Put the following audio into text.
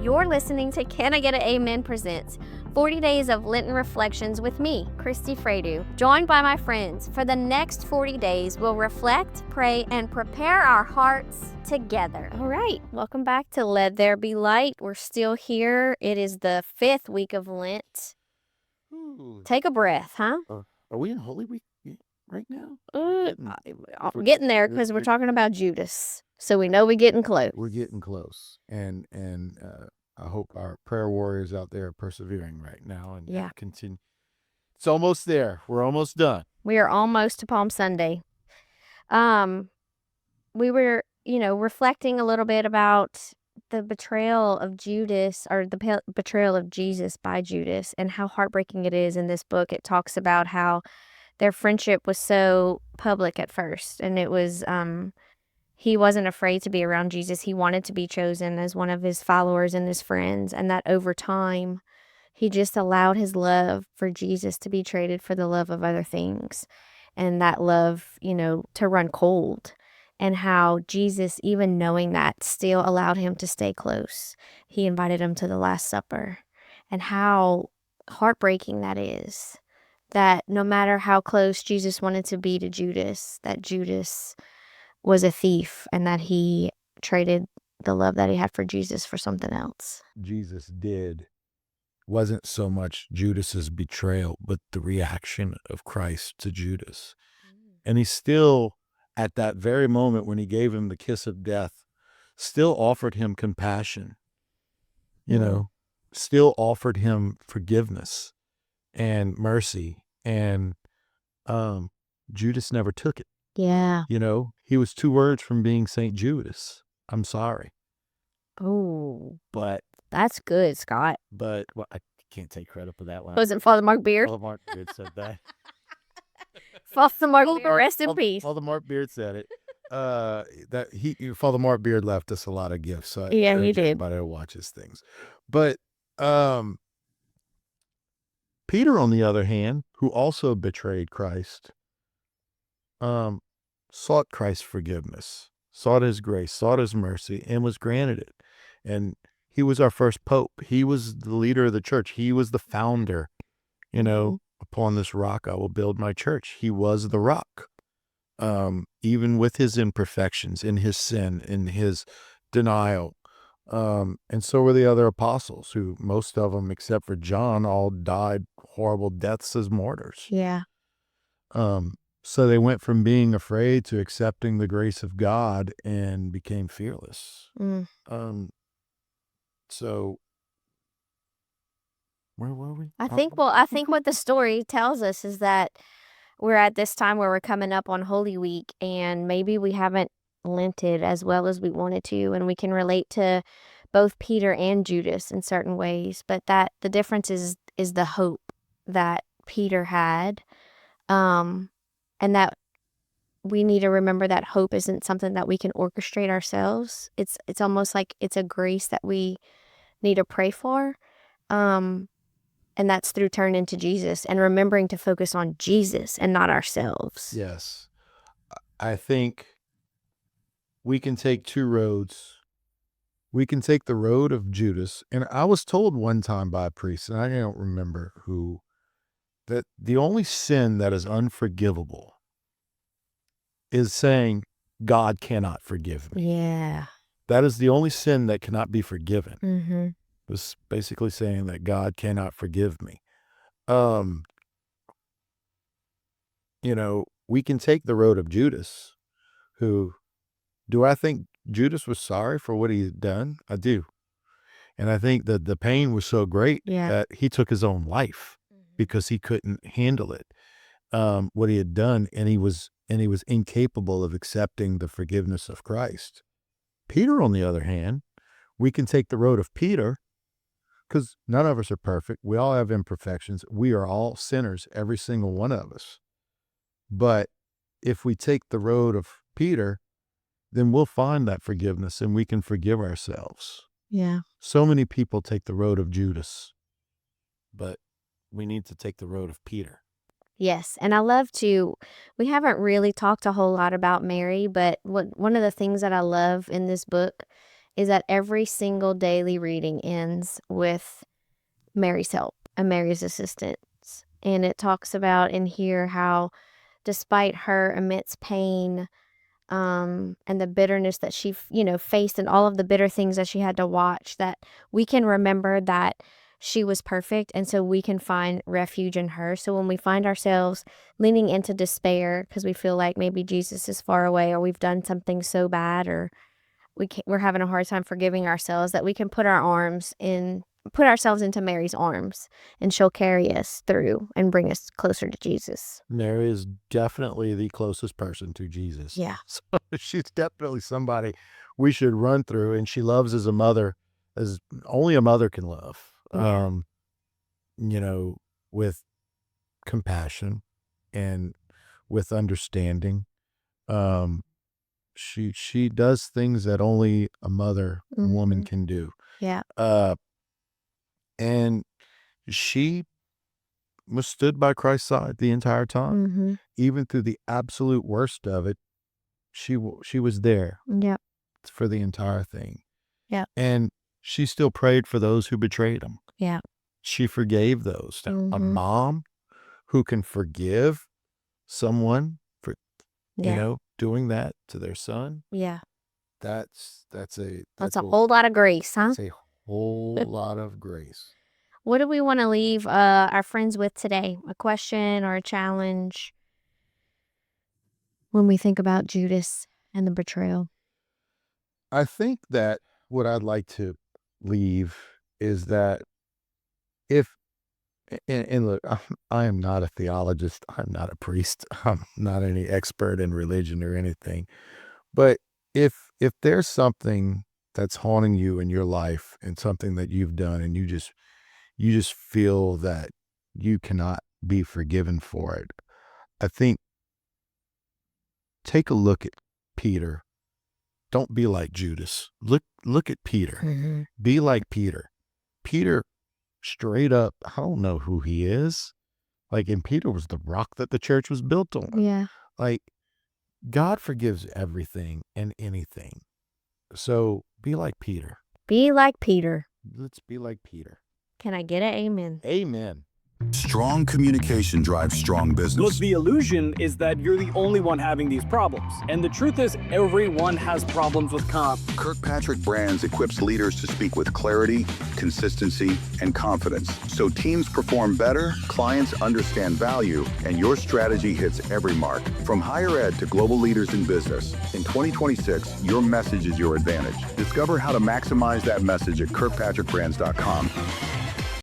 You're listening to Can I Get an Amen Presents 40 Days of Lenten Reflections with me, Christy Fredu, joined by my friends. For the next 40 days, we'll reflect, pray, and prepare our hearts together. All right, welcome back to Let There Be Light. We're still here. It is the 5th week of Lent. Ooh. Take a breath, huh? Are we in Holy Week right now? I'm getting there because we're talking about Judas. So we know we're getting close. We're getting close. And I hope our prayer warriors out there are persevering right now and continue. It's almost there. We're almost done. We are almost to Palm Sunday. We were, reflecting a little bit about the betrayal of Judas, or the betrayal of Jesus by Judas, and how heartbreaking it is. In this book, it talks about how their friendship was so public at first, and it was, he wasn't afraid to be around Jesus. He wanted to be chosen as one of his followers and his friends, and that over time, he just allowed his love for Jesus to be traded for the love of other things, and that love, to run cold. And how Jesus, even knowing that, still allowed him to stay close. He invited him to the Last Supper. And how heartbreaking that is. That no matter how close Jesus wanted to be to Judas, that Judas was a thief and that he traded the love that he had for Jesus for something else. Jesus wasn't so much Judas's betrayal, but the reaction of Christ to Judas. And he still, at that very moment when he gave him the kiss of death, still offered him compassion, still offered him forgiveness and mercy. And Judas never took it. Yeah. He was 2 words from being St. Judas. I'm sorry. Oh. But that's good, Scott. But I can't take credit for that one. Wasn't Father Mark Beard? Father Mark Beard said that. Father Mark Beard, rest in peace. Father Mark Beard said it. Father Mark Beard left us a lot of gifts. So he did. Everybody watches things. But Peter, on the other hand, who also betrayed Christ, sought Christ's forgiveness, sought his grace, sought his mercy, and was granted it. And he was our first pope. He was the leader of the church. He was the founder. Upon this rock I will build my church. He was the rock. Even with his imperfections, in his sin, in his denial. And so were the other apostles, who most of them, except for John, all died horrible deaths as martyrs. Yeah. So they went from being afraid to accepting the grace of God and became fearless. So where were we? I think what the story tells us is that we're at this time where we're coming up on Holy Week, and maybe we haven't lented as well as we wanted to, and we can relate to both Peter and Judas in certain ways, but that the difference is the hope that Peter had, and that we need to remember that hope isn't something that we can orchestrate ourselves. It's almost like it's a grace that we need to pray for, and that's through turning to Jesus and remembering to focus on Jesus and not ourselves. Yes. I think we can take 2 roads. We can take the road of Judas. And I was told one time by a priest, and I don't remember who, that the only sin that is unforgivable is saying, God cannot forgive me. Yeah. That is the only sin that cannot be forgiven. Mm-hmm. It was basically saying that God cannot forgive me. We can take the road of Judas, who, do I think Judas was sorry for what he had done? I do. And I think that the pain was so great that he took his own life because he couldn't handle it, what he had done, and he was incapable of accepting the forgiveness of Christ. Peter, on the other hand, we can take the road of Peter, because none of us are perfect. We all have imperfections. We are all sinners, every single one of us. But if we take the road of Peter, then we'll find that forgiveness and we can forgive ourselves. Yeah. So many people take the road of Judas, but we need to take the road of Peter. Yes, and we haven't really talked a whole lot about Mary, but one of the things that I love in this book is that every single daily reading ends with Mary's help and Mary's assistance. And it talks about in here how despite her immense pain, and the bitterness that she, faced and all of the bitter things that she had to watch, that we can remember that she was perfect, and so we can find refuge in her. So when we find ourselves leaning into despair because we feel like maybe Jesus is far away, or we've done something so bad, or we're having a hard time forgiving ourselves, that we can put ourselves into Mary's arms, and she'll carry us through and bring us closer to Jesus. Mary is definitely the closest person to Jesus. Yeah. So she's definitely somebody we should run through, and she loves as a mother, as only a mother can love. Yeah. With compassion and with understanding. Um, she does things that only a woman Mhm. can do. Yeah. And she was stood by Christ's side the entire time. Mhm. Even through the absolute worst of it, she was there Yep. for the entire thing. Yep. And she still prayed for those who betrayed him. Yeah. She forgave those. Now, a Mhm. mom who can forgive someone for, Yeah. doing that to their son, Yeah. that's That's a whole lot of grace, huh? that's a whole lot of grace. What do we wanna leave, our friends with today? A question or a challenge when we think about Judas and the betrayal? I think that what I'd like to leave is that if and look, I am not a theologist, I'm not a priest, I'm not any expert in religion or anything. But if there's something that's haunting you in your life and something that you've done and you just feel that you cannot be forgiven for it, I think take a look at Peter. Don't be like Judas. Look at Peter. Mhm. Be like Peter. Peter straight up, I don't know who he is. Like, and Peter was the rock that the church was built on. Yeah. Like, God forgives everything and anything. So be like Peter. Be like Peter. Let's be like Peter. Can I get a amen? Amen. Strong communication drives strong business. Look, the illusion is that you're the only one having these problems. And the truth is, everyone has problems with comp. Kirkpatrick Brands equips leaders to speak with clarity, consistency, and confidence. So teams perform better, clients understand value, and your strategy hits every mark. From higher ed to global leaders in business, in 2026, your message is your advantage. Discover how to maximize that message at kirkpatrickbrands.com.